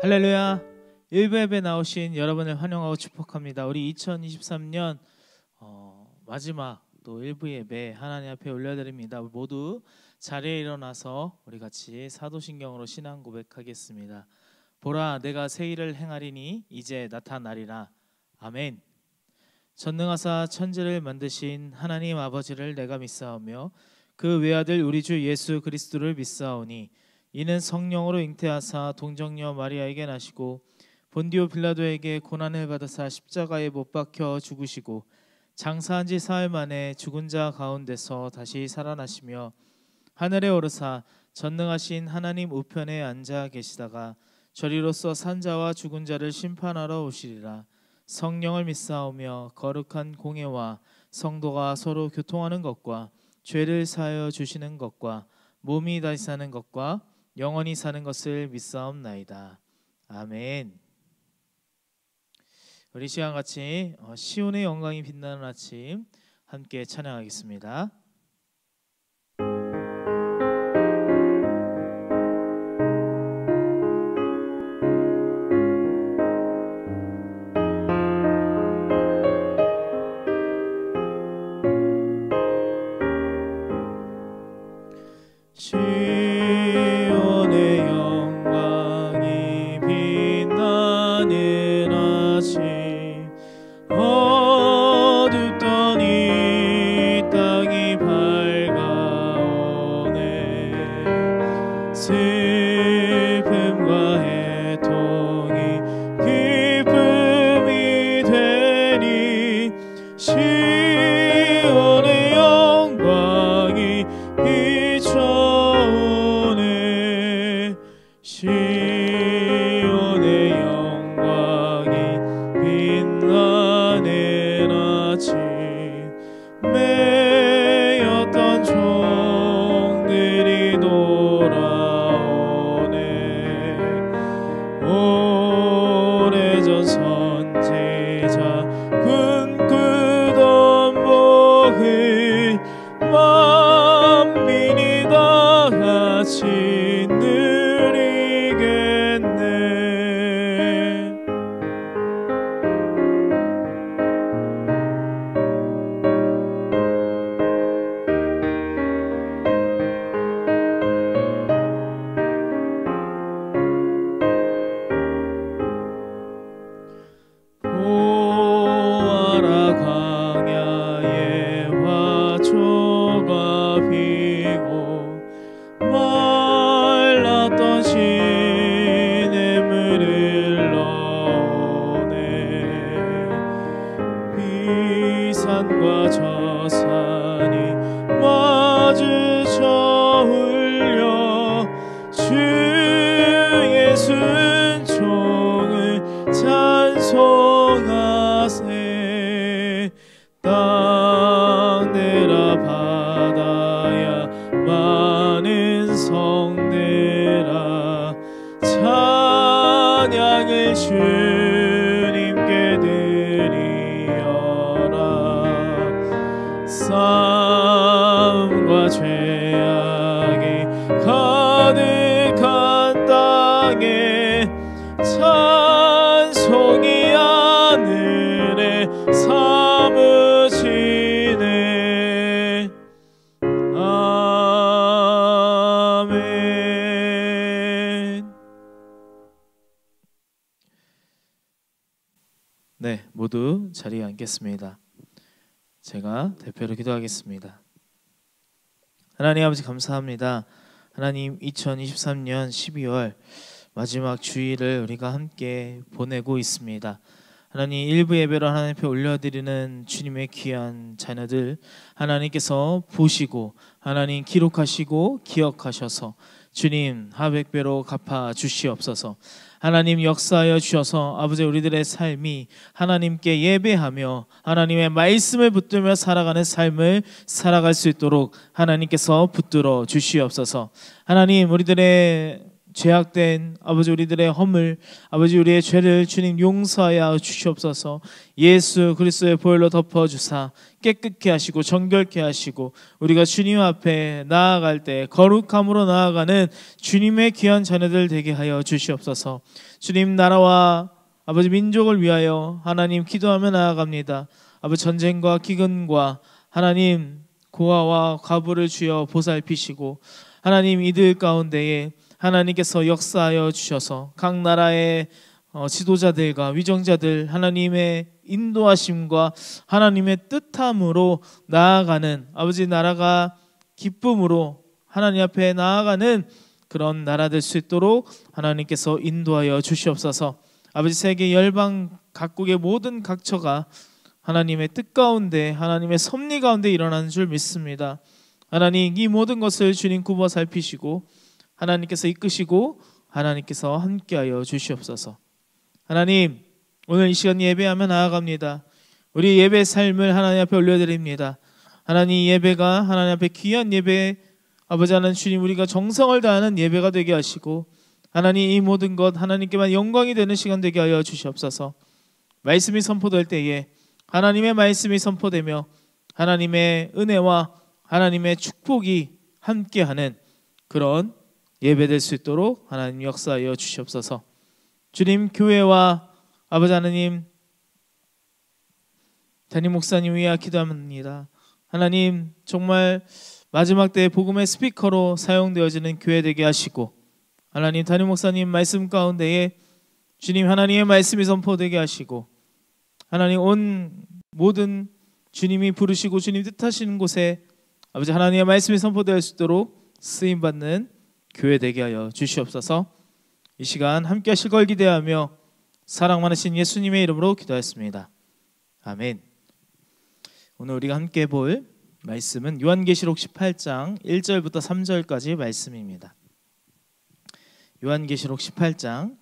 할렐루야. 일부 예배 나오신 여러분을 환영하고 축복합니다. 우리 2023년 마지막 또 일부 예배 하나님 앞에 올려드립니다. 모두 자리에 일어나서 우리 같이 사도신경으로 신앙 고백하겠습니다. 보라, 내가 새 일을 행하리니 이제 나타나리라. 아멘. 전능하사 천지를 만드신 하나님 아버지를 내가 믿사오며 그 외아들 우리 주 예수 그리스도를 믿사오니 이는 성령으로 잉태하사 동정녀 마리아에게 나시고 본디오 빌라도에게 고난을 받으사 십자가에 못 박혀 죽으시고 장사한 지 사흘 만에 죽은 자 가운데서 다시 살아나시며 하늘에 오르사 전능하신 하나님 우편에 앉아 계시다가 저리로서 산 자와 죽은 자를 심판하러 오시리라. 성령을 믿사오며 거룩한 공예와 성도가 서로 교통하는 것과 죄를 사하여 주시는 것과 몸이 다시 사는 것과 영원히 사는 것을 믿사옵나이다. 아멘. 우리 시간 같이 시온의 영광이 빛나는 아침 함께 찬양하겠습니다. 네, 모두 자리에 앉겠습니다. 제가 대표로 기도하겠습니다. 하나님 아버지 감사합니다. 하나님 2023년 12월 마지막 주일을 우리가 함께 보내고 있습니다. 하나님 일부 예배로 하나님 앞에 올려드리는 주님의 귀한 자녀들 하나님께서 보시고 하나님 기록하시고 기억하셔서 주님 하백배로 갚아 주시옵소서. 하나님 역사하여 주셔서 아버지 우리들의 삶이 하나님께 예배하며 하나님의 말씀을 붙들며 살아가는 삶을 살아갈 수 있도록 하나님께서 붙들어 주시옵소서. 하나님 우리들의 죄악된 아버지 우리들의 허물, 아버지 우리의 죄를 주님 용서하여 주시옵소서. 예수 그리스도의 보혈로 덮어주사 깨끗게 하시고 정결케 하시고 우리가 주님 앞에 나아갈 때 거룩함으로 나아가는 주님의 귀한 자녀들 되게 하여 주시옵소서. 주님 나라와 아버지 민족을 위하여 하나님 기도하며 나아갑니다. 아버지 전쟁과 기근과 하나님 고아와 과부를 주여 보살피시고 하나님 이들 가운데에 하나님께서 역사하여 주셔서 각 나라의 지도자들과 위정자들 하나님의 인도하심과 하나님의 뜻함으로 나아가는 아버지 나라가 기쁨으로 하나님 앞에 나아가는 그런 나라 될 수 있도록 하나님께서 인도하여 주시옵소서. 아버지 세계 열방 각국의 모든 각처가 하나님의 뜻 가운데 하나님의 섭리 가운데 일어나는 줄 믿습니다. 하나님 이 모든 것을 주님 굽어 살피시고 하나님께서 이끄시고 하나님께서 함께하여 주시옵소서. 하나님 오늘 이 시간 예배하며 나아갑니다. 우리 예배 삶을 하나님 앞에 올려드립니다. 하나님 예배가 하나님 앞에 귀한 예배 아버지 하나님 주님 우리가 정성을 다하는 예배가 되게 하시고 하나님 이 모든 것 하나님께만 영광이 되는 시간 되게 하여 주시옵소서. 말씀이 선포될 때에 하나님의 말씀이 선포되며 하나님의 은혜와 하나님의 축복이 함께하는 그런 예배될 수 있도록 하나님 역사하여 주시옵소서. 주님 교회와 아버지 하나님 담임 목사님 위하여 기도합니다. 하나님 정말 마지막 때의 복음의 스피커로 사용되어지는 교회 되게 하시고 하나님 담임 목사님 말씀 가운데에 주님 하나님의 말씀이 선포되게 하시고 하나님 온 모든 주님이 부르시고 주님 뜻하시는 곳에 아버지 하나님의 말씀이 선포될 수 있도록 쓰임받는 교회 되게 하여 주시옵소서. 이 시간 함께 하실 걸 기대하며 사랑 많으신 예수님의 이름으로 기도했습니다. 아멘. 오늘 우리가 함께 볼 말씀은 요한계시록 18장 1절부터 3절까지 말씀입니다. 요한계시록 18장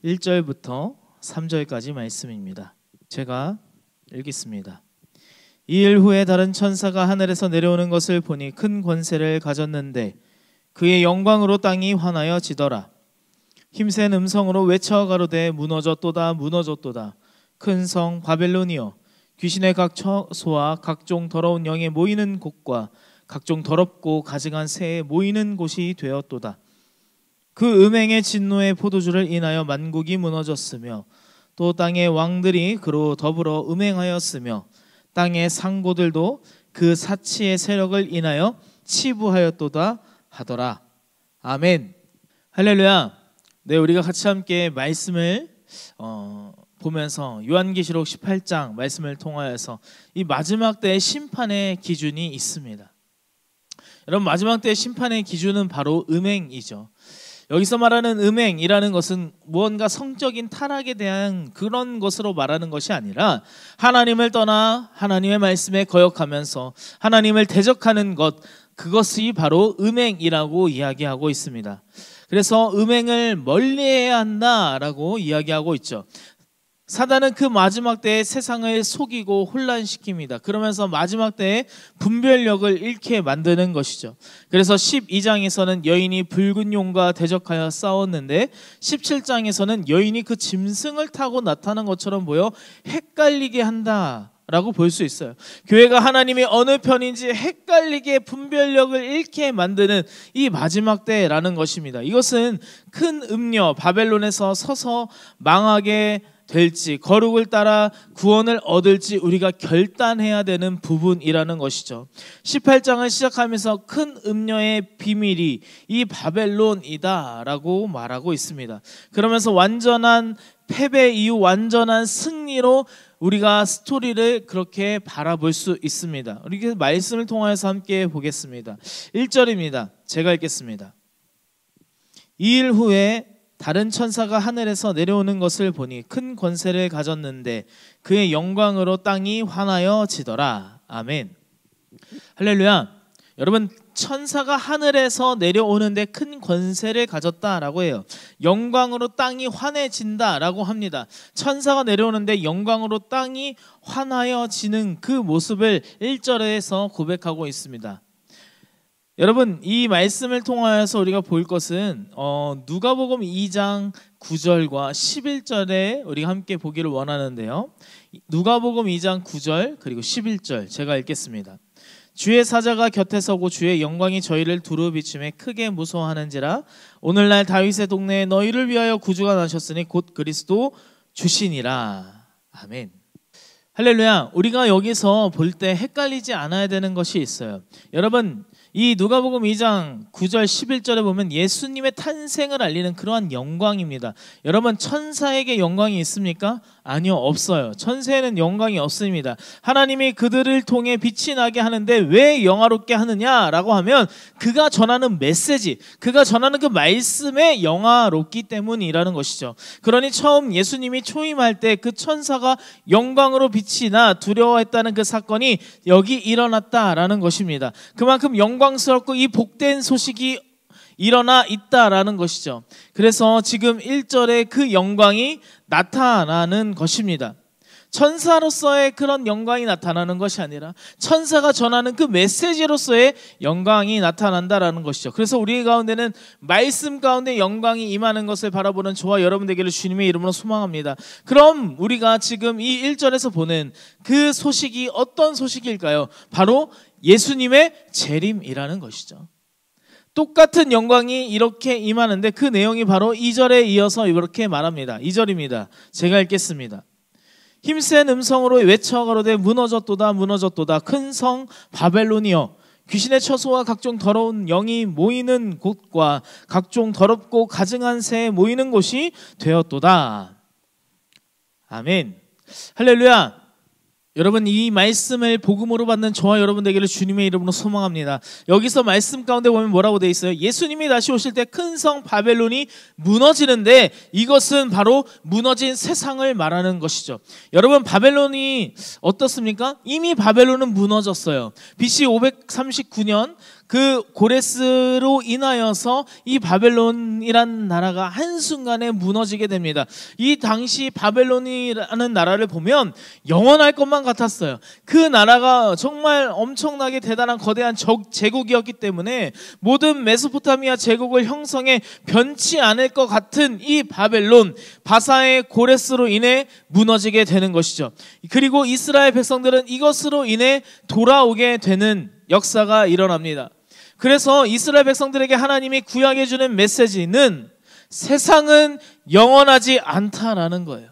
1절부터 3절까지 말씀입니다. 제가 읽겠습니다. 이 일 후에 다른 천사가 하늘에서 내려오는 것을 보니 큰 권세를 가졌는데 그의 영광으로 땅이 환하여 지더라. 힘센 음성으로 외쳐 가로되 무너졌도다 무너졌도다. 큰 성 바벨론이여 귀신의 각 처소와 각종 더러운 영에 모이는 곳과 각종 더럽고 가증한 새에 모이는 곳이 되었도다. 그 음행의 진노의 포도주를 인하여 만국이 무너졌으며 또 땅의 왕들이 그로 더불어 음행하였으며 땅의 상고들도 그 사치의 세력을 인하여 치부하였도다 하더라. 아멘. 할렐루야. 네, 우리가 같이 함께 말씀을 보면서 요한계시록 18장 말씀을 통하여서 이 마지막 때의 심판의 기준이 있습니다. 여러분 마지막 때의 심판의 기준은 바로 음행이죠. 여기서 말하는 음행이라는 것은 무언가 성적인 타락에 대한 그런 것으로 말하는 것이 아니라 하나님을 떠나 하나님의 말씀에 거역하면서 하나님을 대적하는 것, 그것이 바로 음행이라고 이야기하고 있습니다. 그래서 음행을 멀리해야 한다라고 이야기하고 있죠. 사단은 그 마지막 때에 세상을 속이고 혼란시킵니다. 그러면서 마지막 때에 분별력을 잃게 만드는 것이죠. 그래서 12장에서는 여인이 붉은 용과 대적하여 싸웠는데 17장에서는 여인이 그 짐승을 타고 나타난 것처럼 보여 헷갈리게 한다라고 볼 수 있어요. 교회가 하나님이 어느 편인지 헷갈리게 분별력을 잃게 만드는 이 마지막 때라는 것입니다. 이것은 큰 음녀 바벨론에서 서서 망하게 될지 거룩을 따라 구원을 얻을지 우리가 결단해야 되는 부분이라는 것이죠. 18장을 시작하면서 큰 음녀의 비밀이 이 바벨론이다 라고 말하고 있습니다. 그러면서 완전한 패배 이후 완전한 승리로 우리가 스토리를 그렇게 바라볼 수 있습니다. 우리 말씀을 통해서 함께 보겠습니다. 1절입니다. 제가 읽겠습니다. 이 일 후에 다른 천사가 하늘에서 내려오는 것을 보니 큰 권세를 가졌는데 그의 영광으로 땅이 환하여 지더라. 아멘. 할렐루야. 여러분 천사가 하늘에서 내려오는데 큰 권세를 가졌다라고 해요. 영광으로 땅이 환해진다라고 합니다. 천사가 내려오는데 영광으로 땅이 환하여지는 그 모습을 1절에서 고백하고 있습니다. 여러분, 이 말씀을 통하여서 우리가 볼 것은 누가복음 2장 9절과 11절에 우리가 함께 보기를 원하는데요. 누가복음 2장 9절 그리고 11절 제가 읽겠습니다. 주의 사자가 곁에 서고 주의 영광이 저희를 두루 비추매 크게 무서워하는지라. 오늘날 다윗의 동네에 너희를 위하여 구주가 나셨으니 곧 그리스도 주시니라. 아멘. 할렐루야. 우리가 여기서 볼 때 헷갈리지 않아야 되는 것이 있어요. 여러분, 이 누가복음 2장 9절 11절에 보면 예수님의 탄생을 알리는 그러한 영광입니다. 여러분, 천사에게 영광이 있습니까? 아니요, 없어요. 천사에는 영광이 없습니다. 하나님이 그들을 통해 빛이 나게 하는데 왜 영화롭게 하느냐라고 하면 그가 전하는 메시지, 그가 전하는 그 말씀에 영화롭기 때문이라는 것이죠. 그러니 처음 예수님이 초임할 때 그 천사가 영광으로 빛이 나 두려워했다는 그 사건이 여기 일어났다라는 것입니다. 그만큼 영광스럽고 이 복된 소식이 일어나 있다라는 것이죠. 그래서 지금 1절에 그 영광이 나타나는 것입니다. 천사로서의 그런 영광이 나타나는 것이 아니라 천사가 전하는 그 메시지로서의 영광이 나타난다라는 것이죠. 그래서 우리 가운데는 말씀 가운데 영광이 임하는 것을 바라보는 저와 여러분 되기를 주님의 이름으로 소망합니다. 그럼 우리가 지금 이 1절에서 보는 그 소식이 어떤 소식일까요? 바로 예수님의 재림이라는 것이죠. 똑같은 영광이 이렇게 임하는데 그 내용이 바로 2절에 이어서 이렇게 말합니다. 2절입니다. 제가 읽겠습니다. 힘센 음성으로 외쳐 가로되 무너졌도다 무너졌도다 큰 성 바벨론이여 귀신의 처소와 각종 더러운 영이 모이는 곳과 각종 더럽고 가증한 새 모이는 곳이 되었도다. 아멘. 할렐루야. 여러분, 이 말씀을 복음으로 받는 저와 여러분 되기를 주님의 이름으로 소망합니다. 여기서 말씀 가운데 보면 뭐라고 되어 있어요? 예수님이 다시 오실 때 큰 성 바벨론이 무너지는데 이것은 바로 무너진 세상을 말하는 것이죠. 여러분, 바벨론이 어떻습니까? 이미 바벨론은 무너졌어요. BC 539년 그 고레스로 인하여서 이 바벨론이란 나라가 한순간에 무너지게 됩니다. 이 당시 바벨론이라는 나라를 보면 영원할 것만 같았어요. 그 나라가 정말 엄청나게 대단한 거대한 제국이었기 때문에 모든 메소포타미아 제국을 형성해 변치 않을 것 같은 이 바벨론, 바사의 고레스로 인해 무너지게 되는 것이죠. 그리고 이스라엘 백성들은 이것으로 인해 돌아오게 되는 역사가 일어납니다. 그래서 이스라엘 백성들에게 하나님이 구약해 주는 메시지는 세상은 영원하지 않다라는 거예요.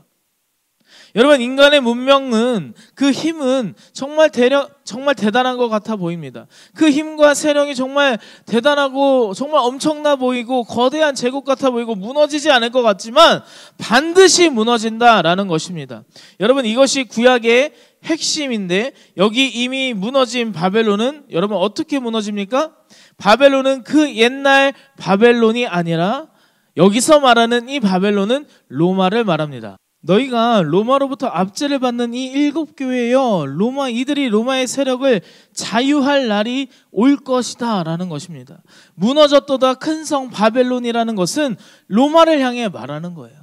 여러분, 인간의 문명은 그 힘은 정말 대단한 것 같아 보입니다. 그 힘과 세력이 정말 대단하고 정말 엄청나 보이고 거대한 제국 같아 보이고 무너지지 않을 것 같지만 반드시 무너진다라는 것입니다. 여러분, 이것이 구약의 핵심인데 여기 이미 무너진 바벨론은 여러분 어떻게 무너집니까? 바벨론은 그 옛날 바벨론이 아니라 여기서 말하는 이 바벨론은 로마를 말합니다. 너희가 로마로부터 압제를 받는 이 7교회여 이들이 로마의 세력을 자유할 날이 올 것이다 라는 것입니다. 무너졌도다 큰 성 바벨론이라는 것은 로마를 향해 말하는 거예요.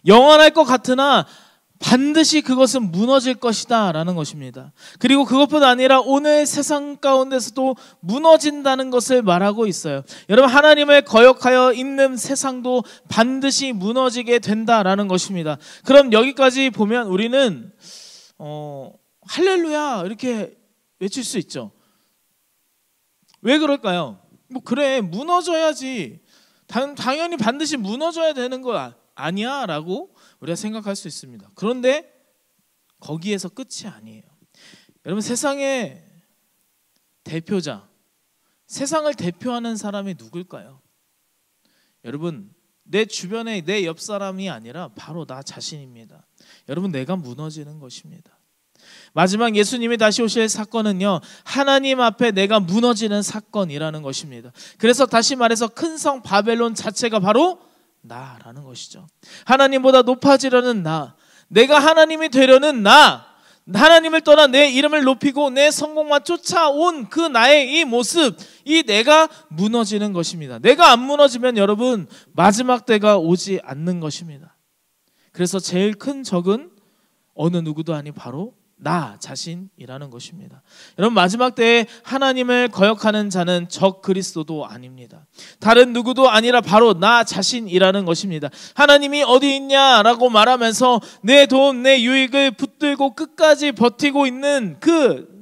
영원할 것 같으나 반드시 그것은 무너질 것이다 라는 것입니다. 그리고 그것뿐 아니라 오늘 세상 가운데서도 무너진다는 것을 말하고 있어요. 여러분, 하나님을 거역하여 있는 세상도 반드시 무너지게 된다라는 것입니다. 그럼 여기까지 보면 우리는 할렐루야 이렇게 외칠 수 있죠. 왜 그럴까요? 그래, 무너져야지. 당연히 반드시 무너져야 되는 거 아니야 라고 우리가 생각할 수 있습니다. 그런데 거기에서 끝이 아니에요. 여러분, 세상의 대표자, 세상을 대표하는 사람이 누굴까요? 여러분, 내 주변에 내 옆 사람이 아니라 바로 나 자신입니다. 여러분, 내가 무너지는 것입니다. 마지막 예수님이 다시 오실 사건은요, 하나님 앞에 내가 무너지는 사건이라는 것입니다. 그래서 다시 말해서 큰 성 바벨론 자체가 바로 나라는 것이죠. 하나님보다 높아지려는 나, 내가 하나님이 되려는 나, 하나님을 떠나 내 이름을 높이고 내 성공만 쫓아온 그 나의 이 모습, 이 내가 무너지는 것입니다. 내가 안 무너지면 여러분 마지막 때가 오지 않는 것입니다. 그래서 제일 큰 적은 어느 누구도 아니 바로 나 자신이라는 것입니다. 여러분, 마지막 때에 하나님을 거역하는 자는 적 그리스도도 아닙니다. 다른 누구도 아니라 바로 나 자신이라는 것입니다. 하나님이 어디 있냐라고 말하면서 내 돈, 내 유익을 붙들고 끝까지 버티고 있는 그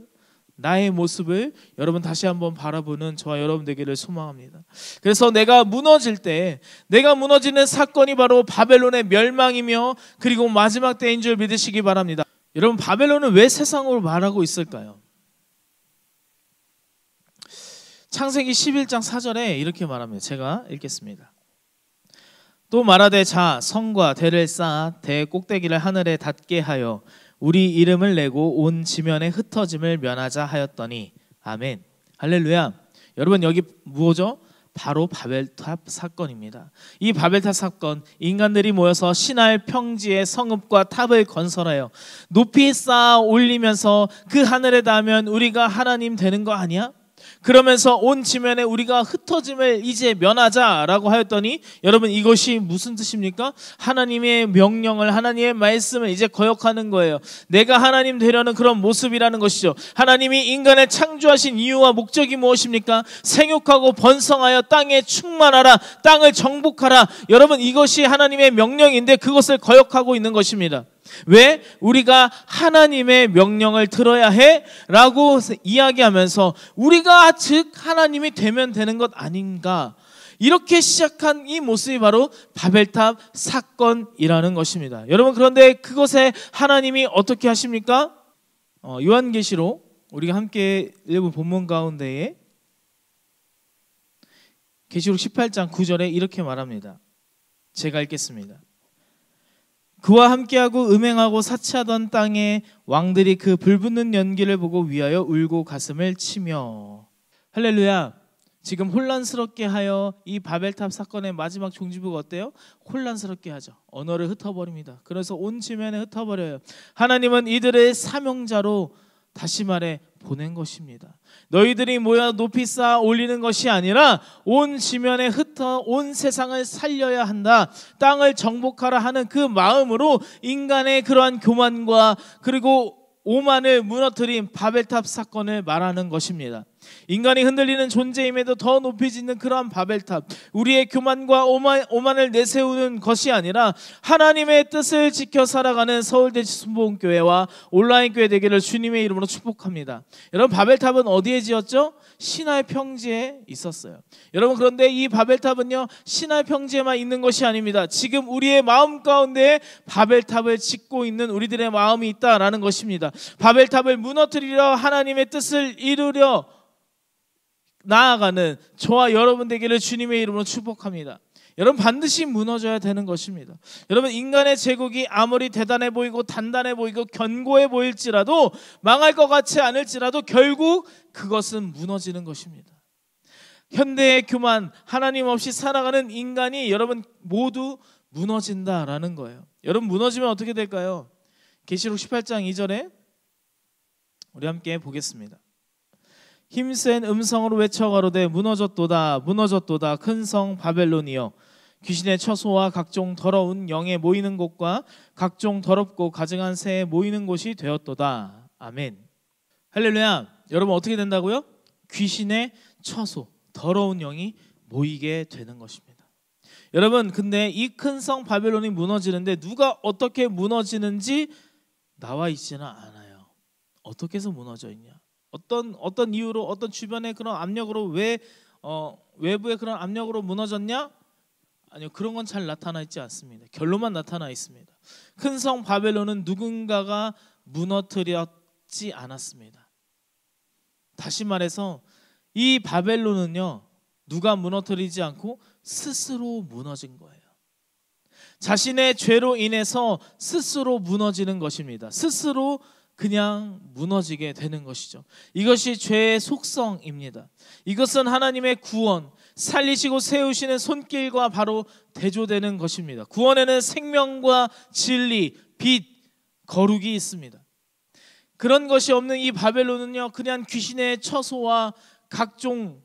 나의 모습을 여러분 다시 한번 바라보는 저와 여러분 되기를 소망합니다. 그래서 내가 무너질 때, 내가 무너지는 사건이 바로 바벨론의 멸망이며 그리고 마지막 때인 줄 믿으시기 바랍니다. 여러분, 바벨론은 왜 세상으로 말하고 있을까요? 창세기 11장 4절에 이렇게 말합니다. 제가 읽겠습니다. 또 말하되 자 성과 대를 쌓아 대 꼭대기를 하늘에 닿게 하여 우리 이름을 내고 온 지면에 흩어짐을 면하자 하였더니 아멘. 할렐루야. 여러분, 여기 뭐죠? 바로 바벨탑 사건입니다. 이 바벨탑 사건, 인간들이 모여서 신할 평지에 성읍과 탑을 건설하여 높이 쌓아 올리면서 그 하늘에 닿으면 우리가 하나님 되는 거 아니야? 그러면서 온 지면에 우리가 흩어짐을 이제 면하자라고 하였더니 여러분, 이것이 무슨 뜻입니까? 하나님의 명령을, 하나님의 말씀을 이제 거역하는 거예요. 내가 하나님 되려는 그런 모습이라는 것이죠. 하나님이 인간을 창조하신 이유와 목적이 무엇입니까? 생육하고 번성하여 땅에 충만하라, 땅을 정복하라. 여러분, 이것이 하나님의 명령인데 그것을 거역하고 있는 것입니다. 왜? 우리가 하나님의 명령을 들어야 해? 라고 이야기하면서 우리가 즉 하나님이 되면 되는 것 아닌가? 이렇게 시작한 이 모습이 바로 바벨탑 사건이라는 것입니다. 여러분, 그런데 그것에 하나님이 어떻게 하십니까? 요한계시록 우리가 함께 읽은 본문 가운데에 계시록 18장 9절에 이렇게 말합니다. 제가 읽겠습니다. 그와 함께하고 음행하고 사치하던 땅의 왕들이 그 불붙는 연기를 보고 위하여 울고 가슴을 치며. 할렐루야. 지금 혼란스럽게 하여 이 바벨탑 사건의 마지막 종지부가 어때요? 혼란스럽게 하죠. 언어를 흩어버립니다. 그래서 온 지면에 흩어버려요. 하나님은 이들을 사명자로 다시 말해 보낸 것입니다. 너희들이 모여 높이 쌓아 올리는 것이 아니라 온 지면에 흩어 온 세상을 살려야 한다, 땅을 정복하라 하는 그 마음으로 인간의 그러한 교만과 그리고 오만을 무너뜨린 바벨탑 사건을 말하는 것입니다. 인간이 흔들리는 존재임에도 더 높이 짓는 그러한 바벨탑, 우리의 교만과 오만을 내세우는 것이 아니라 하나님의 뜻을 지켜 살아가는 서울대치 순복음교회와 온라인교회 되기를 주님의 이름으로 축복합니다. 여러분, 바벨탑은 어디에 지었죠? 시나이 평지에 있었어요. 여러분, 그런데 이 바벨탑은요, 시나이 평지에만 있는 것이 아닙니다. 지금 우리의 마음 가운데 바벨탑을 짓고 있는 우리들의 마음이 있다라는 것입니다. 바벨탑을 무너뜨리려 하나님의 뜻을 이루려 나아가는 저와 여러분 되기를 주님의 이름으로 축복합니다. 여러분, 반드시 무너져야 되는 것입니다. 여러분, 인간의 제국이 아무리 대단해 보이고 단단해 보이고 견고해 보일지라도, 망할 것 같지 않을지라도 결국 그것은 무너지는 것입니다. 현대의 교만, 하나님 없이 살아가는 인간이 여러분 모두 무너진다라는 거예요. 여러분, 무너지면 어떻게 될까요? 계시록 18장 2절에 우리 함께 보겠습니다. 힘센 음성으로 외쳐 가로되 무너졌도다 무너졌도다 큰 성 바벨론이여, 귀신의 처소와 각종 더러운 영에 모이는 곳과 각종 더럽고 가증한 새에 모이는 곳이 되었도다. 아멘. 할렐루야. 여러분, 어떻게 된다고요? 귀신의 처소, 더러운 영이 모이게 되는 것입니다. 여러분, 근데 이 큰 성 바벨론이 무너지는데 누가 어떻게 무너지는지 나와 있지는 않아요. 어떻게 해서 무너져 있냐? 어떤 이유로, 어떤 주변의 그런 압력으로, 외부의 그런 압력으로 무너졌냐? 아니요, 그런 건 잘 나타나 있지 않습니다. 결론만 나타나 있습니다. 큰 성 바벨론은 누군가가 무너뜨렸지 않았습니다. 다시 말해서 이 바벨론은요, 누가 무너뜨리지 않고 스스로 무너진 거예요. 자신의 죄로 인해서 스스로 무너지는 것입니다. 스스로 그냥 무너지게 되는 것이죠. 이것이 죄의 속성입니다. 이것은 하나님의 구원, 살리시고 세우시는 손길과 바로 대조되는 것입니다. 구원에는 생명과 진리, 빛, 거룩이 있습니다. 그런 것이 없는 이 바벨론은요, 그냥 귀신의 처소와 각종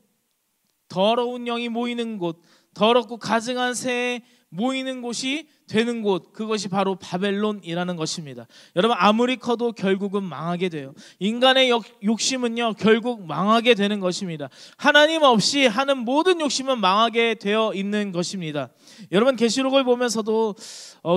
더러운 영이 모이는 곳, 더럽고 가증한 새에 모이는 곳이 되는 곳, 그것이 바로 바벨론이라는 것입니다. 여러분, 아무리 커도 결국은 망하게 돼요. 인간의 욕심은요 결국 망하게 되는 것입니다. 하나님 없이 하는 모든 욕심은 망하게 되어 있는 것입니다. 여러분, 계시록을 보면서도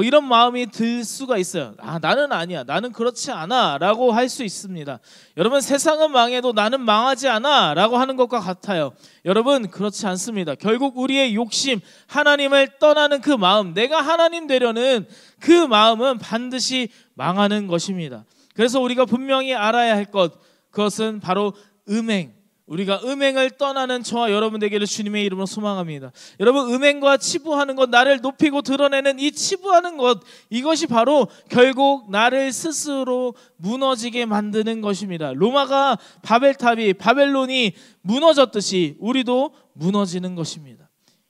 이런 마음이 들 수가 있어요. 나는 아니야, 나는 그렇지 않아 라고 할 수 있습니다. 여러분, 세상은 망해도 나는 망하지 않아 라고 하는 것과 같아요. 여러분, 그렇지 않습니다. 결국 우리의 욕심, 하나님을 떠나는 그 마음, 내가 하나님 되려는 그 마음은 반드시 망하는 것입니다. 그래서 우리가 분명히 알아야 할 것, 그것은 바로 음행, 우리가 음행을 떠나는 저와 여러분 되기를 주님의 이름으로 소망합니다. 여러분, 음행과 치부하는 것, 나를 높이고 드러내는 이 치부하는 것, 이것이 바로 결국 나를 스스로 무너지게 만드는 것입니다. 로마가 바벨론이 무너졌듯이 우리도 무너지는 것입니다.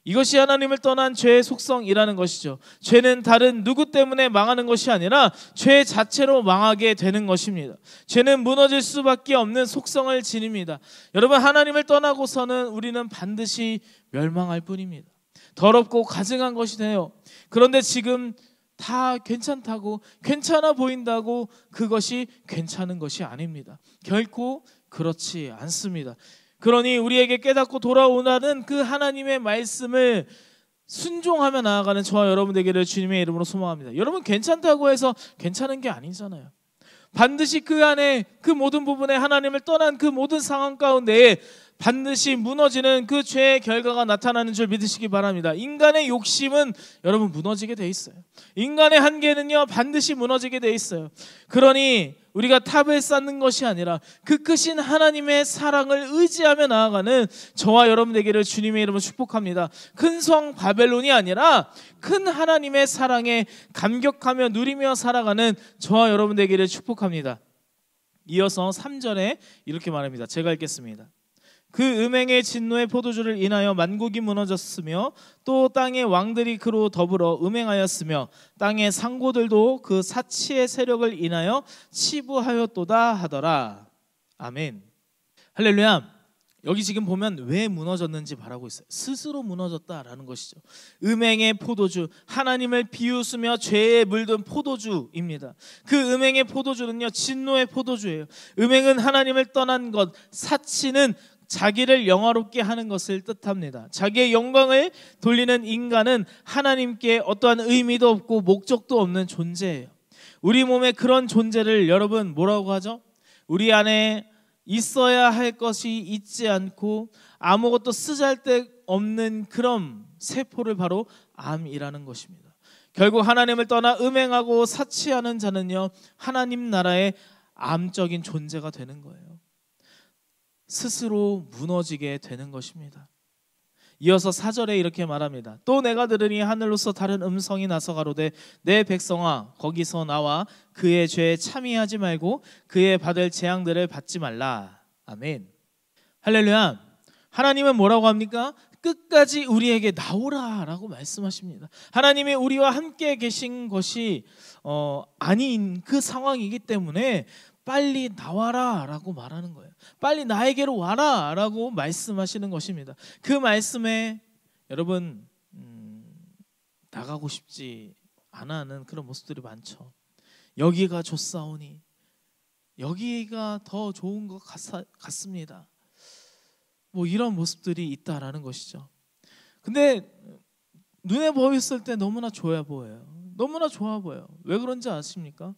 이것이 하나님을 떠난 죄의 속성이라는 것이죠. 죄는 다른 누구 때문에 망하는 것이 아니라 죄 자체로 망하게 되는 것입니다. 죄는 무너질 수밖에 없는 속성을 지닙니다. 여러분, 하나님을 떠나고서는 우리는 반드시 멸망할 뿐입니다. 더럽고 가증한 것이 돼요. 그런데 지금 다 괜찮다고, 괜찮아 보인다고 그것이 괜찮은 것이 아닙니다. 결코 그렇지 않습니다. 그러니 우리에게 깨닫고 돌아오라는 그 하나님의 말씀을 순종하며 나아가는 저와 여러분 되기를 주님의 이름으로 소망합니다. 여러분, 괜찮다고 해서 괜찮은 게 아니잖아요. 반드시 그 안에, 그 모든 부분에 하나님을 떠난 그 모든 상황 가운데에 반드시 무너지는 그 죄의 결과가 나타나는 줄 믿으시기 바랍니다. 인간의 욕심은 여러분 무너지게 돼 있어요. 인간의 한계는요 반드시 무너지게 돼 있어요. 그러니 우리가 탑을 쌓는 것이 아니라 그 크신 하나님의 사랑을 의지하며 나아가는 저와 여러분 되기를 주님의 이름으로 축복합니다. 큰 성 바벨론이 아니라 큰 하나님의 사랑에 감격하며 누리며 살아가는 저와 여러분 되기를 축복합니다. 이어서 3절에 이렇게 말합니다. 제가 읽겠습니다. 그 음행의 진노의 포도주를 인하여 만국이 무너졌으며 또 땅의 왕들이 그로 더불어 음행하였으며 땅의 상고들도 그 사치의 세력을 인하여 치부하였도다 하더라. 아멘. 할렐루야. 여기 지금 보면 왜 무너졌는지 말하고 있어요. 스스로 무너졌다라는 것이죠. 음행의 포도주, 하나님을 비웃으며 죄에 물든 포도주입니다. 그 음행의 포도주는요 진노의 포도주예요. 음행은 하나님을 떠난 것, 사치는 자기를 영화롭게 하는 것을 뜻합니다. 자기의 영광을 돌리는 인간은 하나님께 어떠한 의미도 없고 목적도 없는 존재예요. 우리 몸에 그런 존재를 여러분 뭐라고 하죠? 우리 안에 있어야 할 것이 있지 않고 아무것도 쓰잘데없는 그런 세포를 바로 암이라는 것입니다. 결국 하나님을 떠나 음행하고 사치하는 자는요 하나님 나라의 암적인 존재가 되는 거예요. 스스로 무너지게 되는 것입니다. 이어서 4절에 이렇게 말합니다. 또 내가 들으니 하늘로서 다른 음성이 나서 가로되 내 백성아 거기서 나와 그의 죄에 참여하지 말고 그의 받을 재앙들을 받지 말라. 아멘. 할렐루야. 하나님은 뭐라고 합니까? 끝까지 우리에게 나오라라고 말씀하십니다. 하나님이 우리와 함께 계신 것이 아닌 그 상황이기 때문에 빨리 나와라 라고 말하는 거예요. 빨리 나에게로 와라 라고 말씀하시는 것입니다. 그 말씀에 여러분 나가고 싶지 않아 하는 그런 모습들이 많죠. 여기가 좋사오니 여기가 더 좋은 것 같습니다. 뭐 이런 모습들이 있다라는 것이죠. 근데 눈에 보였을 때 너무나 좋아 보여요. 너무나 좋아 보여요. 왜 그런지 아십니까?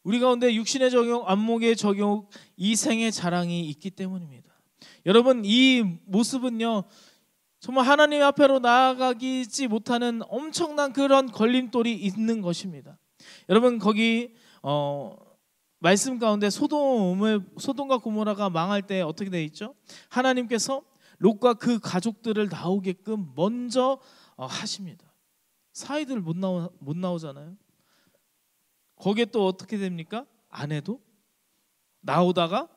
우리 가운데 육신의 적용, 안목의 적용, 이생의 자랑이 있기 때문입니다. 여러분, 이 모습은요 정말 하나님 앞으로 나아가지 못하는 엄청난 그런 걸림돌이 있는 것입니다. 여러분, 거기 말씀 가운데 소돔과 고모라가 망할 때 어떻게 돼 있죠? 하나님께서 롯과 그 가족들을 나오게끔 먼저 하십니다. 사이들 못 나오잖아요. 거기에 또 어떻게 됩니까? 아내도 나오다가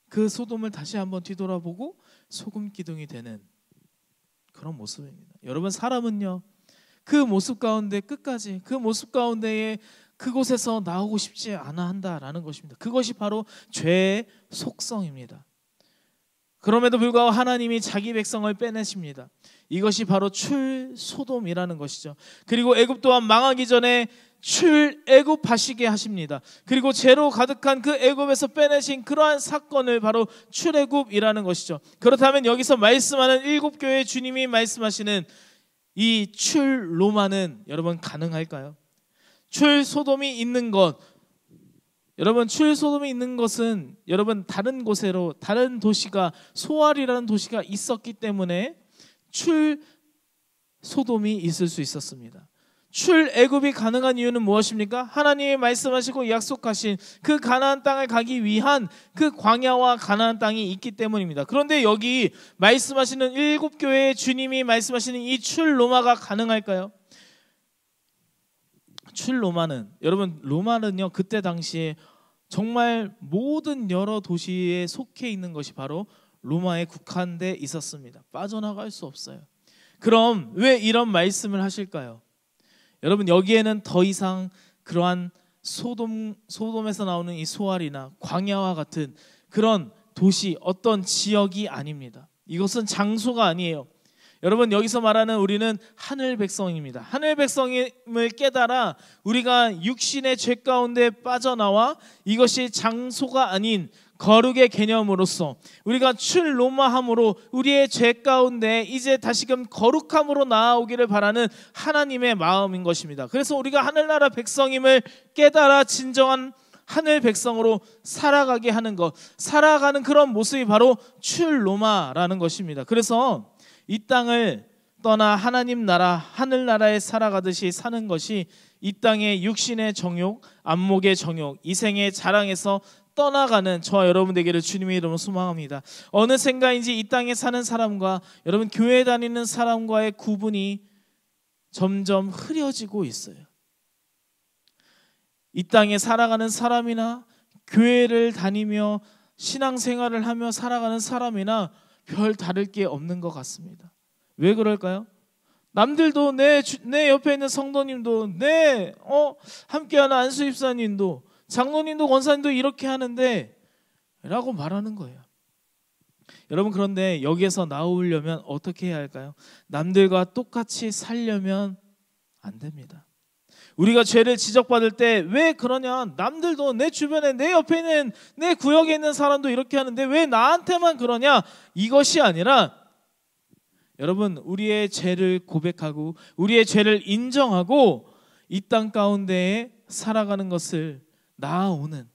그 소돔을 다시 한번 뒤돌아보고 소금 기둥이 되는 그런 모습입니다. 여러분, 사람은요 그 모습 가운데 끝까지 그 모습 가운데에 그곳에서 나오고 싶지 않아 한다라는 것입니다. 그것이 바로 죄의 속성입니다. 그럼에도 불구하고 하나님이 자기 백성을 빼내십니다. 이것이 바로 출소돔이라는 것이죠. 그리고 애굽 또한 망하기 전에 출애굽하시게 하십니다. 그리고 죄로 가득한 그 애굽에서 빼내신 그러한 사건을 바로 출애굽이라는 것이죠. 그렇다면 여기서 말씀하는 7교회 주님이 말씀하시는 이 출로마는 여러분 가능할까요? 출소돔이 있는 것, 여러분 출소돔이 있는 것은 여러분 다른 곳으로, 다른 도시가 소알이라는 도시가 있었기 때문에 출소돔이 있을 수 있었습니다. 출애굽이 가능한 이유는 무엇입니까? 하나님이 말씀하시고 약속하신 그 가나안 땅을 가기 위한 그 광야와 가나안 땅이 있기 때문입니다. 그런데 여기 말씀하시는 7교회의 주님이 말씀하시는 이 출로마가 가능할까요? 출로마는, 여러분 로마는요 그때 당시에 정말 모든 여러 도시에 속해 있는 것이 바로 로마에 국한돼 있었습니다. 빠져나갈 수 없어요. 그럼 왜 이런 말씀을 하실까요? 여러분 여기에는 더 이상 그러한 소돔에서 나오는 이 소알이나 광야와 같은 그런 도시, 어떤 지역이 아닙니다. 이것은 장소가 아니에요. 여러분 여기서 말하는 우리는 하늘 백성입니다. 하늘 백성임을 깨달아 우리가 육신의 죄 가운데 빠져나와 이것이 장소가 아닌 거룩의 개념으로서 우리가 출로마함으로 우리의 죄 가운데 이제 다시금 거룩함으로 나아오기를 바라는 하나님의 마음인 것입니다. 그래서 우리가 하늘나라 백성임을 깨달아 진정한 하늘 백성으로 살아가게 하는 것, 살아가는 그런 모습이 바로 출로마라는 것입니다. 그래서 이 땅을 떠나 하나님 나라, 하늘나라에 살아가듯이 사는 것이 이 땅의 육신의 정욕, 안목의 정욕, 이생의 자랑에서 떠나가는 저와 여러분 되기를 주님의 이름으로 소망합니다. 어느샌가인지 이 땅에 사는 사람과 여러분 교회 다니는 사람과의 구분이 점점 흐려지고 있어요. 이 땅에 살아가는 사람이나 교회를 다니며 신앙생활을 하며 살아가는 사람이나 별 다를 게 없는 것 같습니다. 왜 그럴까요? 남들도 내 옆에 있는 성도님도 함께하는 안수집사님도 장로님도 권사님도 이렇게 하는데 라고 말하는 거예요. 여러분 그런데 여기에서 나오려면 어떻게 해야 할까요? 남들과 똑같이 살려면 안 됩니다. 우리가 죄를 지적받을 때 왜 그러냐, 남들도 내 주변에 내 옆에 있는 내 구역에 있는 사람도 이렇게 하는데 왜 나한테만 그러냐, 이것이 아니라 여러분 우리의 죄를 고백하고 우리의 죄를 인정하고 이 땅 가운데에 살아가는 것을 나아오는,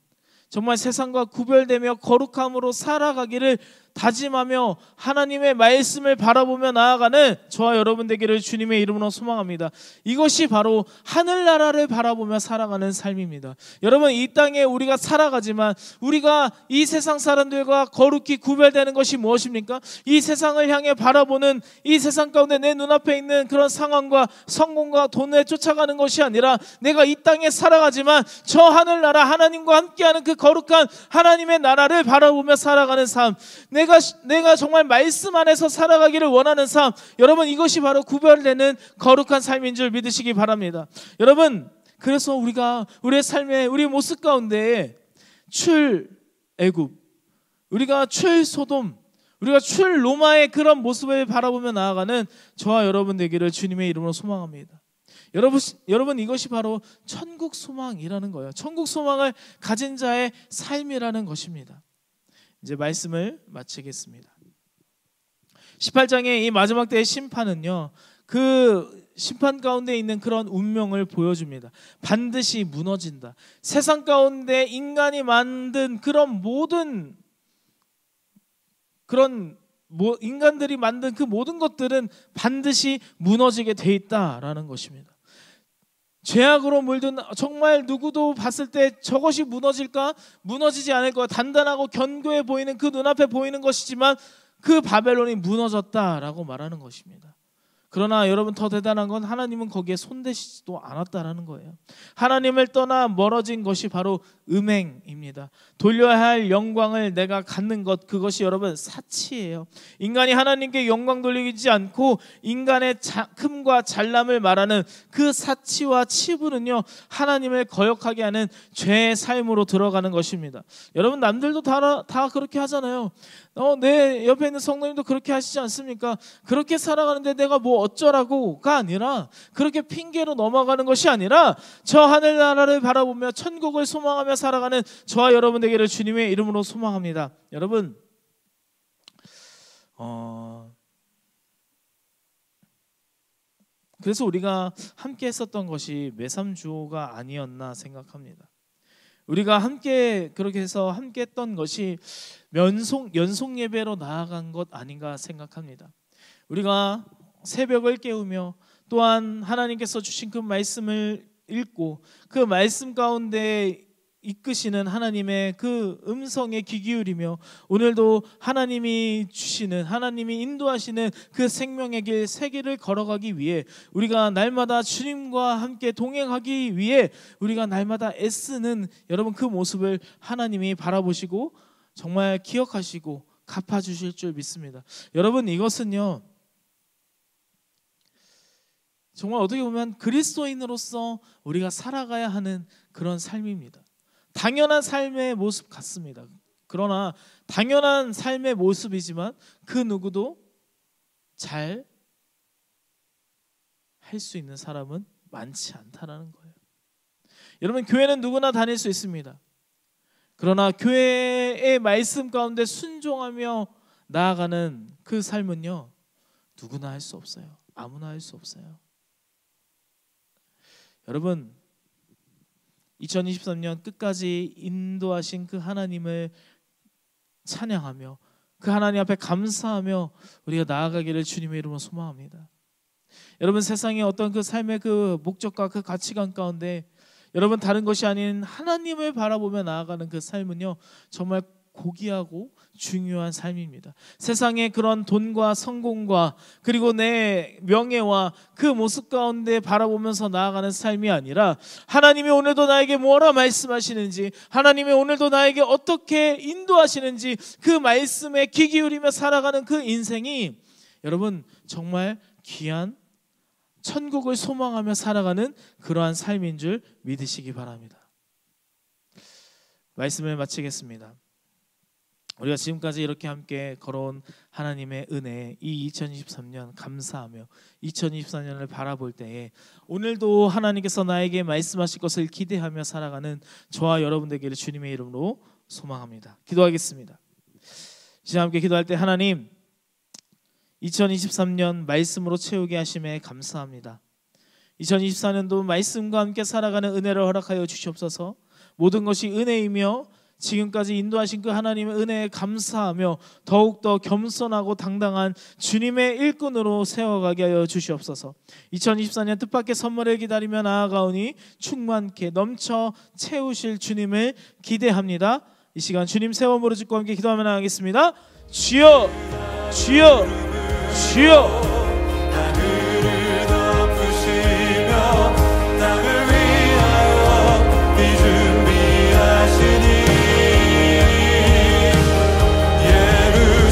정말 세상과 구별되며 거룩함으로 살아가기를 다짐하며 하나님의 말씀을 바라보며 나아가는 저와 여러분 되기를 주님의 이름으로 소망합니다. 이것이 바로 하늘나라를 바라보며 살아가는 삶입니다. 여러분 이 땅에 우리가 살아가지만 우리가 이 세상 사람들과 거룩히 구별되는 것이 무엇입니까? 이 세상을 향해 바라보는, 이 세상 가운데 내 눈앞에 있는 그런 상황과 성공과 돈에 쫓아가는 것이 아니라 내가 이 땅에 살아가지만 저 하늘나라 하나님과 함께하는 그 거룩한 하나님의 나라를 바라보며 살아가는 삶, 내가 정말 말씀 안에서 살아가기를 원하는 삶, 여러분 이것이 바로 구별되는 거룩한 삶인 줄 믿으시기 바랍니다. 여러분 그래서 우리가 우리의 삶의 우리 모습 가운데 출애굽, 우리가 출소돔, 우리가 출로마의 그런 모습을 바라보며 나아가는 저와 여러분 되기를 주님의 이름으로 소망합니다. 여러분 이것이 바로 천국 소망이라는 거예요. 천국 소망을 가진 자의 삶이라는 것입니다. 이제 말씀을 마치겠습니다. 18장의 이 마지막 때의 심판은요, 그 심판 가운데 있는 그런 운명을 보여줍니다. 반드시 무너진다. 세상 가운데 인간이 만든 그런 모든 인간들이 만든 그 모든 것들은 반드시 무너지게 돼 있다라는 것입니다. 죄악으로 물든, 정말 누구도 봤을 때 저것이 무너질까? 무너지지 않을 거야. 단단하고 견고해 보이는 그 눈앞에 보이는 것이지만 그 바벨론이 무너졌다라고 말하는 것입니다. 그러나 여러분, 더 대단한 건 하나님은 거기에 손대시지도 않았다라는 거예요. 하나님을 떠나 멀어진 것이 바로 음행입니다. 돌려야 할 영광을 내가 갖는 것, 그것이 여러분 사치예요. 인간이 하나님께 영광 돌리지 않고 인간의 큼과 잘남을 말하는 그 사치와 치부는요, 하나님을 거역하게 하는 죄의 삶으로 들어가는 것입니다. 여러분, 남들도 다 그렇게 하잖아요. 내 옆에 있는 성도님도 그렇게 하시지 않습니까? 그렇게 살아가는데 내가 뭐 어쩌라고가 아니라, 그렇게 핑계로 넘어가는 것이 아니라, 저 하늘나라를 바라보며 천국을 소망하며 살아가는 저와 여러분 되기를 주님의 이름으로 소망합니다. 여러분, 그래서 우리가 함께 했었던 것이 매삼주오가 아니었나 생각합니다. 우리가 함께 그렇게 해서 함께 했던 것이 연속 예배로 나아간 것 아닌가 생각합니다. 우리가 새벽을 깨우며 또한 하나님께서 주신 그 말씀을 읽고 그 말씀 가운데 이끄시는 하나님의 그 음성에 귀 기울이며 오늘도 하나님이 주시는, 하나님이 인도하시는 그 생명의 길, 새 길을 걸어가기 위해 우리가 날마다 주님과 함께 동행하기 위해 우리가 날마다 애쓰는 여러분, 그 모습을 하나님이 바라보시고 정말 기억하시고 갚아주실 줄 믿습니다. 여러분, 이것은요, 정말 어떻게 보면 그리스도인으로서 우리가 살아가야 하는 그런 삶입니다. 당연한 삶의 모습 같습니다. 그러나 당연한 삶의 모습이지만 그 누구도 잘 할 수 있는 사람은 많지 않다라는 거예요. 여러분, 교회는 누구나 다닐 수 있습니다. 그러나 교회의 말씀 가운데 순종하며 나아가는 그 삶은요, 누구나 할 수 없어요. 아무나 할 수 없어요. 여러분, 2023년 끝까지 인도하신 그 하나님을 찬양하며 그 하나님 앞에 감사하며 우리가 나아가기를 주님의 이름으로 소망합니다. 여러분, 세상의 어떤 그 삶의 그 목적과 그 가치관 가운데 여러분, 다른 것이 아닌 하나님을 바라보며 나아가는 그 삶은요, 정말 고귀하고 중요한 삶입니다. 세상의 그런 돈과 성공과 그리고 내 명예와 그 모습 가운데 바라보면서 나아가는 삶이 아니라, 하나님이 오늘도 나에게 뭐라 말씀하시는지, 하나님이 오늘도 나에게 어떻게 인도하시는지 그 말씀에 귀 기울이며 살아가는 그 인생이 여러분 정말 귀한 천국을 소망하며 살아가는 그러한 삶인 줄 믿으시기 바랍니다. 말씀을 마치겠습니다. 우리가 지금까지 이렇게 함께 걸어온 하나님의 은혜, 이 2023년 감사하며 2024년을 바라볼 때에 오늘도 하나님께서 나에게 말씀하실 것을 기대하며 살아가는 저와 여러분 되기를 주님의 이름으로 소망합니다. 기도하겠습니다. 이제 함께 기도할 때, 하나님, 2023년 말씀으로 채우게 하심에 감사합니다. 2024년도 말씀과 함께 살아가는 은혜를 허락하여 주시옵소서. 모든 것이 은혜이며 지금까지 인도하신 그 하나님의 은혜에 감사하며 더욱더 겸손하고 당당한 주님의 일꾼으로 세워가게 하여 주시옵소서. 2024년 뜻밖의 선물을 기다리며 나아가오니 충만케 넘쳐 채우실 주님을 기대합니다. 이 시간 주님 새 몸으로 짓고 함께 기도하며 나가겠습니다. 주여, 주여, 주여. 하늘을 덮으시며 땅을 위하여 이 준비하시니 그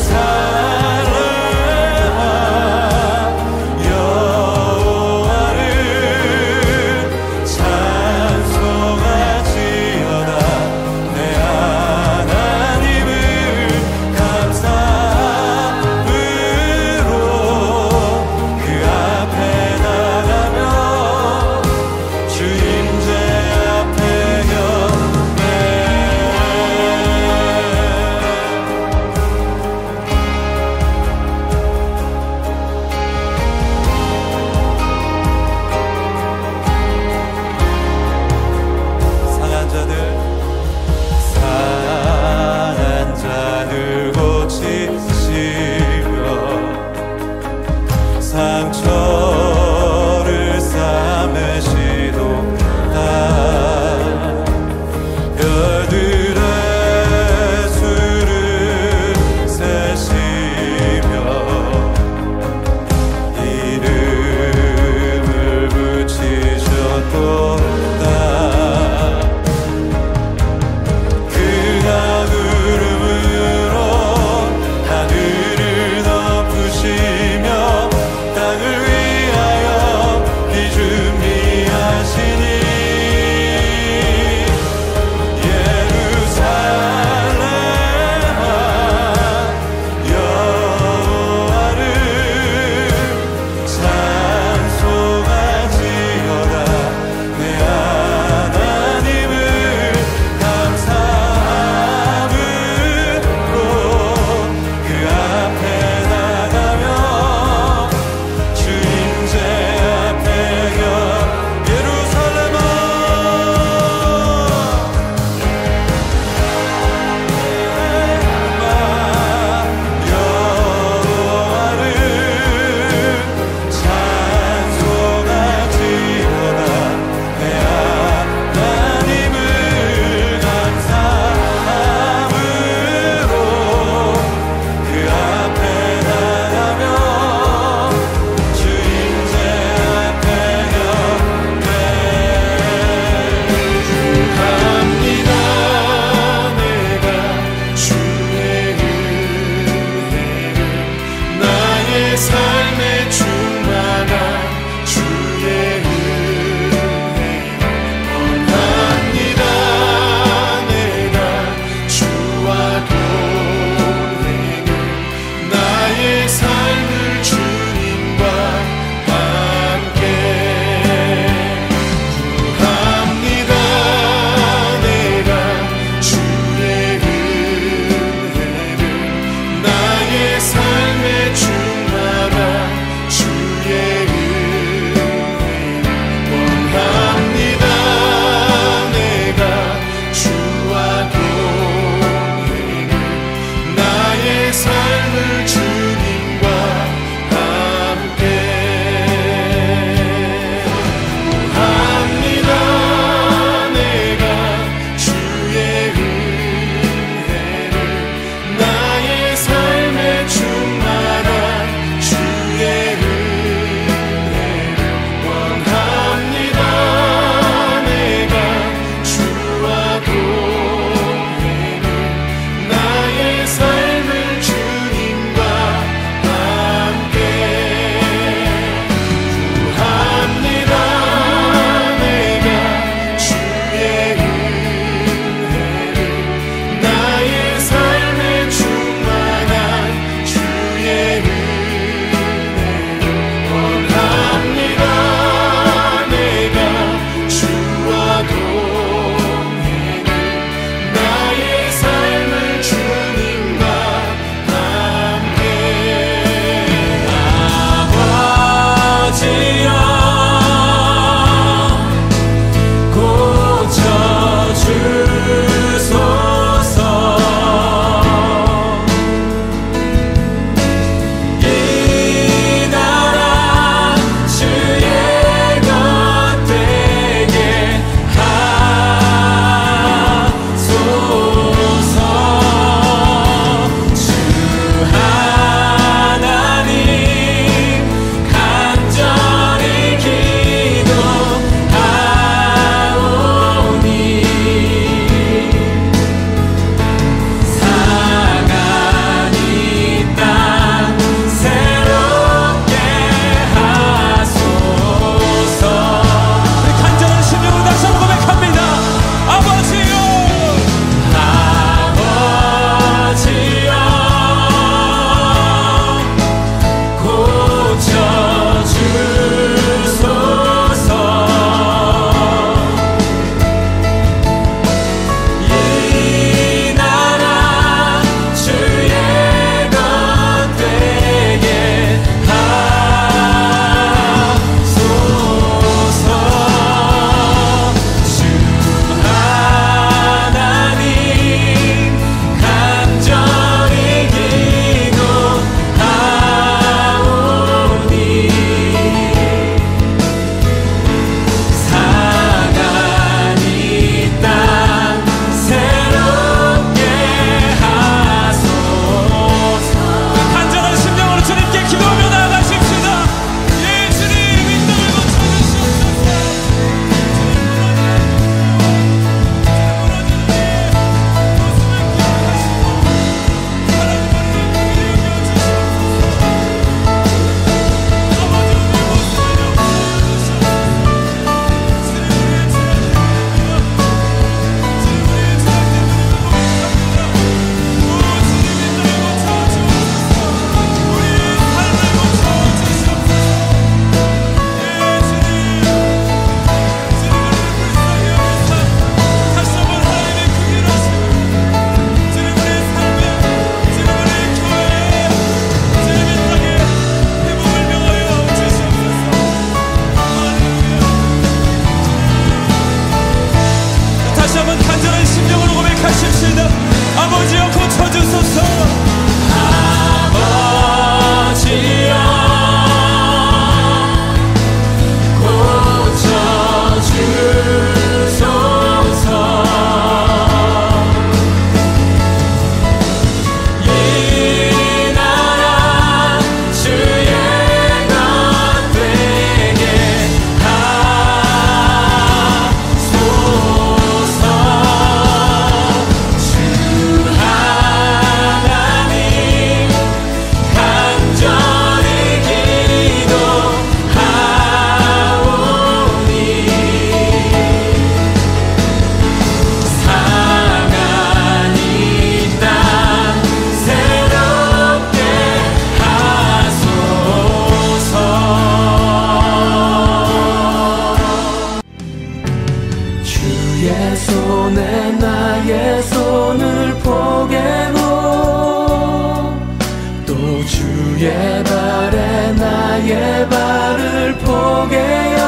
주의 발에 나의 발을 포개요.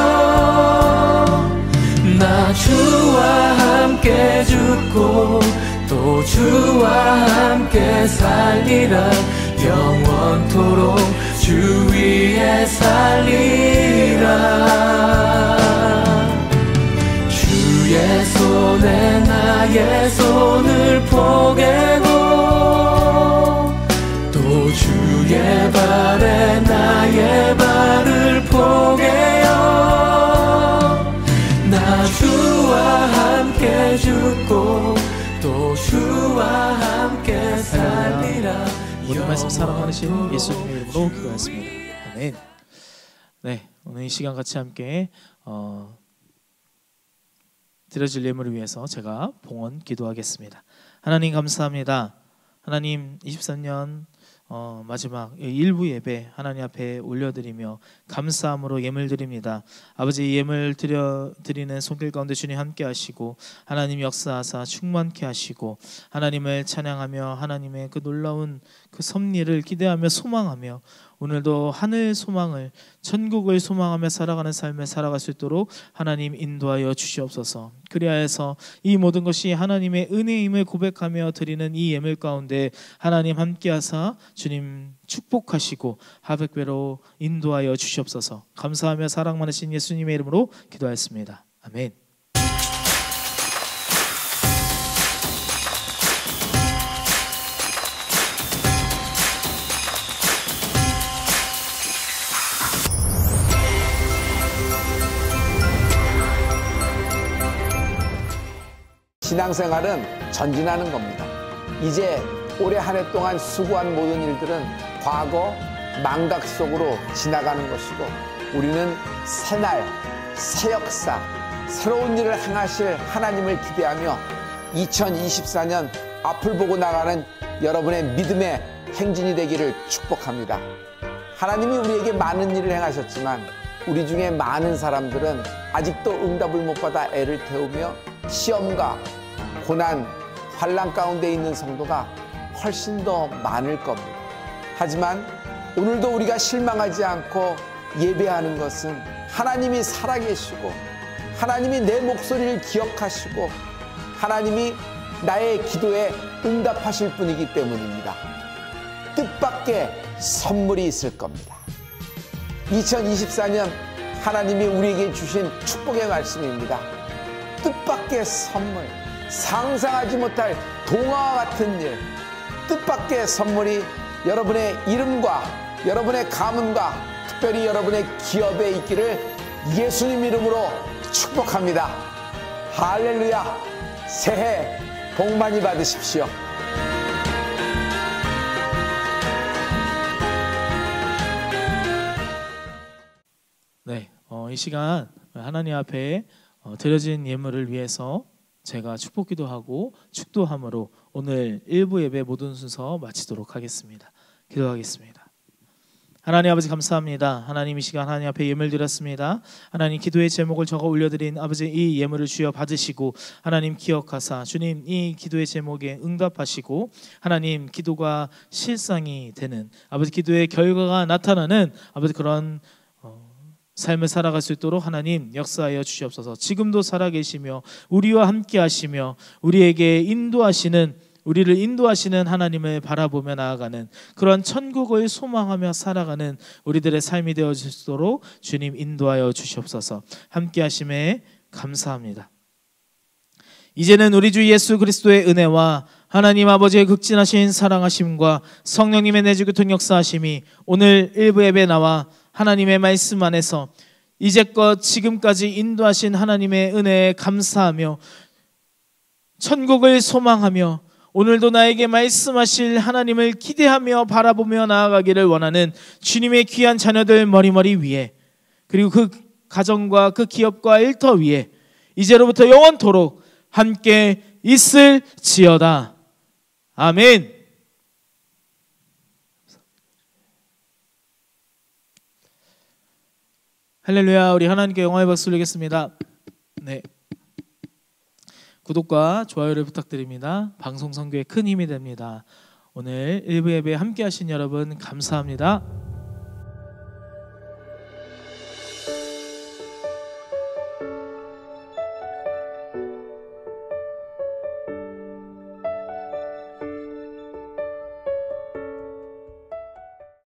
나 주와 함께 죽고 또 주와 함께 살리라. 영원토록 주 위에 살리라. 주의 손에 나의 손을 포개고 또 주의 발에 나의 발을 포개요. 나 주와 함께 죽고 또 주와 함께 살리라. 모든 말씀 사랑하신 예수님의 이름으로 기도하였습니다. 아멘. 네, 오늘 이 시간 같이 함께 드려질 예물을 위해서 제가 봉헌 기도하겠습니다. 하나님 감사합니다. 하나님 23년 마지막 일부 예배 하나님 앞에 올려드리며 감사함으로 예물 드립니다. 아버지, 예물 드리는 손길 가운데 주님 함께 하시고 하나님 역사하사 충만케 하시고 하나님을 찬양하며 하나님의 그 놀라운 그 섭리를 기대하며 소망하며 오늘도 하늘 소망을, 천국을 소망하며 살아가는 삶을 살아갈 수 있도록 하나님 인도하여 주시옵소서. 그리하여서 이 모든 것이 하나님의 은혜임을 고백하며 드리는 이 예물 가운데 하나님 함께하사 주님 축복하시고 하백배로 인도하여 주시옵소서. 감사하며 사랑 많으신 예수님의 이름으로 기도하였습니다. 아멘. 신앙생활은 전진하는 겁니다. 이제 올해 한 해 동안 수고한 모든 일들은 과거 망각 속으로 지나가는 것이고 우리는 새날, 새 역사, 새로운 일을 행하실 하나님을 기대하며 2024년 앞을 보고 나가는 여러분의 믿음의 행진이 되기를 축복합니다. 하나님이 우리에게 많은 일을 행하셨지만 우리 중에 많은 사람들은 아직도 응답을 못 받아 애를 태우며 시험과 고난, 환난 가운데 있는 성도가 훨씬 더 많을 겁니다. 하지만 오늘도 우리가 실망하지 않고 예배하는 것은 하나님이 살아계시고 하나님이 내 목소리를 기억하시고 하나님이 나의 기도에 응답하실 분이기 때문입니다. 뜻밖의 선물이 있을 겁니다. 2024년 하나님이 우리에게 주신 축복의 말씀입니다. 뜻밖의 선물, 상상하지 못할 동화와 같은 일, 뜻밖의 선물이 여러분의 이름과 여러분의 가문과 특별히 여러분의 기업에 있기를 예수님 이름으로 축복합니다. 할렐루야! 새해 복 많이 받으십시오. 네, 이 시간 하나님 앞에 드려진 예물을 위해서 제가 축복 기도하고 축도함으로 오늘 1부 예배 모든 순서 마치도록 하겠습니다. 기도하겠습니다. 하나님 아버지 감사합니다. 하나님 이 시간 하나님 앞에 예물 드렸습니다. 하나님 기도의 제목을 적어 올려드린 아버지 이 예물을 주여 받으시고 하나님 기억하사 주님 이 기도의 제목에 응답하시고 하나님 기도가 실상이 되는 아버지 기도의 결과가 나타나는 아버지 그런 삶을 살아갈 수 있도록 하나님 역사하여 주시옵소서. 지금도 살아계시며 우리와 함께 하시며 우리에게 우리를 인도하시는 하나님을 바라보며 나아가는 그런 천국을 소망하며 살아가는 우리들의 삶이 되어지도록 주님 인도하여 주시옵소서. 함께 하심에 감사합니다. 이제는 우리 주 예수 그리스도의 은혜와 하나님 아버지의 극진하신 사랑하심과 성령님의 내주교통 역사하심이 오늘 일부 예배 나와 하나님의 말씀 안에서 이제껏 지금까지 인도하신 하나님의 은혜에 감사하며 천국을 소망하며 오늘도 나에게 말씀하실 하나님을 기대하며 바라보며 나아가기를 원하는 주님의 귀한 자녀들 머리머리 위에 그리고 그 가정과 그 기업과 일터 위에 이제로부터 영원토록 함께 있을지어다. 아멘. 할렐루야. 우리 하나님께 영광의 박수 올리겠습니다. 네. 구독과 좋아요를 부탁드립니다. 방송 선교에 큰 힘이 됩니다. 오늘 일부 예배 함께 하신 여러분 감사합니다.